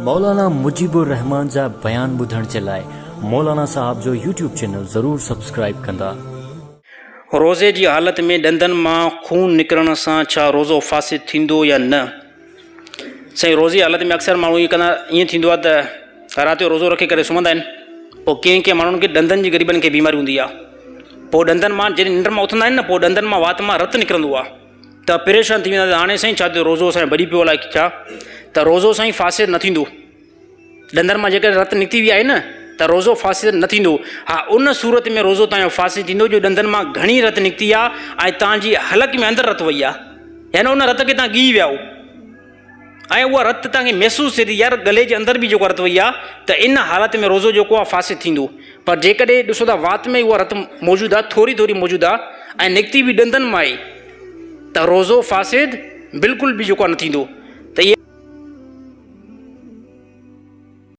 मौलाना मुजीबुर रहमान जा बयान ॿुधण जे लाइ मौलाना साहब जो यूट्यूब चैनल ज़रूर सब्सक्राइब कंदा। रोज़े जी हालत में ॾंदनि मां खून निकिरण सां छा रोज़ो फासिद थींदो या न? साईं, रोज़े जी हालत में अक्सर माण्हू ईअं थींदो आहे त राति जो रोज़ो रखे करे सुम्हंदा आहिनि। पोइ कंहिं कंहिं माण्हुनि खे ॾंदनि जी ग़रीबनि खे बीमारी हूंदी आहे। पोइ ॾंदनि मां जॾहिं निंड मां उथंदा आहिनि न, पोइ ॾंदनि मां वात मां रतु निकिरंदो आहे त परेशान थी वेंदा। हाणे साईं छा थियो, रोज़ो असांजो भॼी पियो अलाए छा, त रोज़ो साईं फासिद न थींदो। ॾंदनि मां जेकर रतु निकिती वई आहे न त रोज़ो फासिद न थींदो। हा, उन सूरत में रोज़ो तव्हांजो फासिद थींदो जो ॾंदनि मां घणी रतु निकिती आहे ऐं तव्हांजी हलक में अंदरि रतु वई आहे, यानी उन रत खे तव्हां ॻी विया हो ऐं उहा रतु तव्हांखे महसूसु थिए थी यार गले जे अंदरि बि जेको रतु वई आहे, त इन हालत में रोज़ो जेको आहे फासिद थींदो। पर जेकॾहिं ॾिसो था वात में उहा रतु मौजूदु आहे, थोरी थोरी मौजूदु आहे ऐं निकिती बि ॾंदनि मां आहे, त रोज़ो फासिद बिल्कुलु बि जेको आहे न थींदो।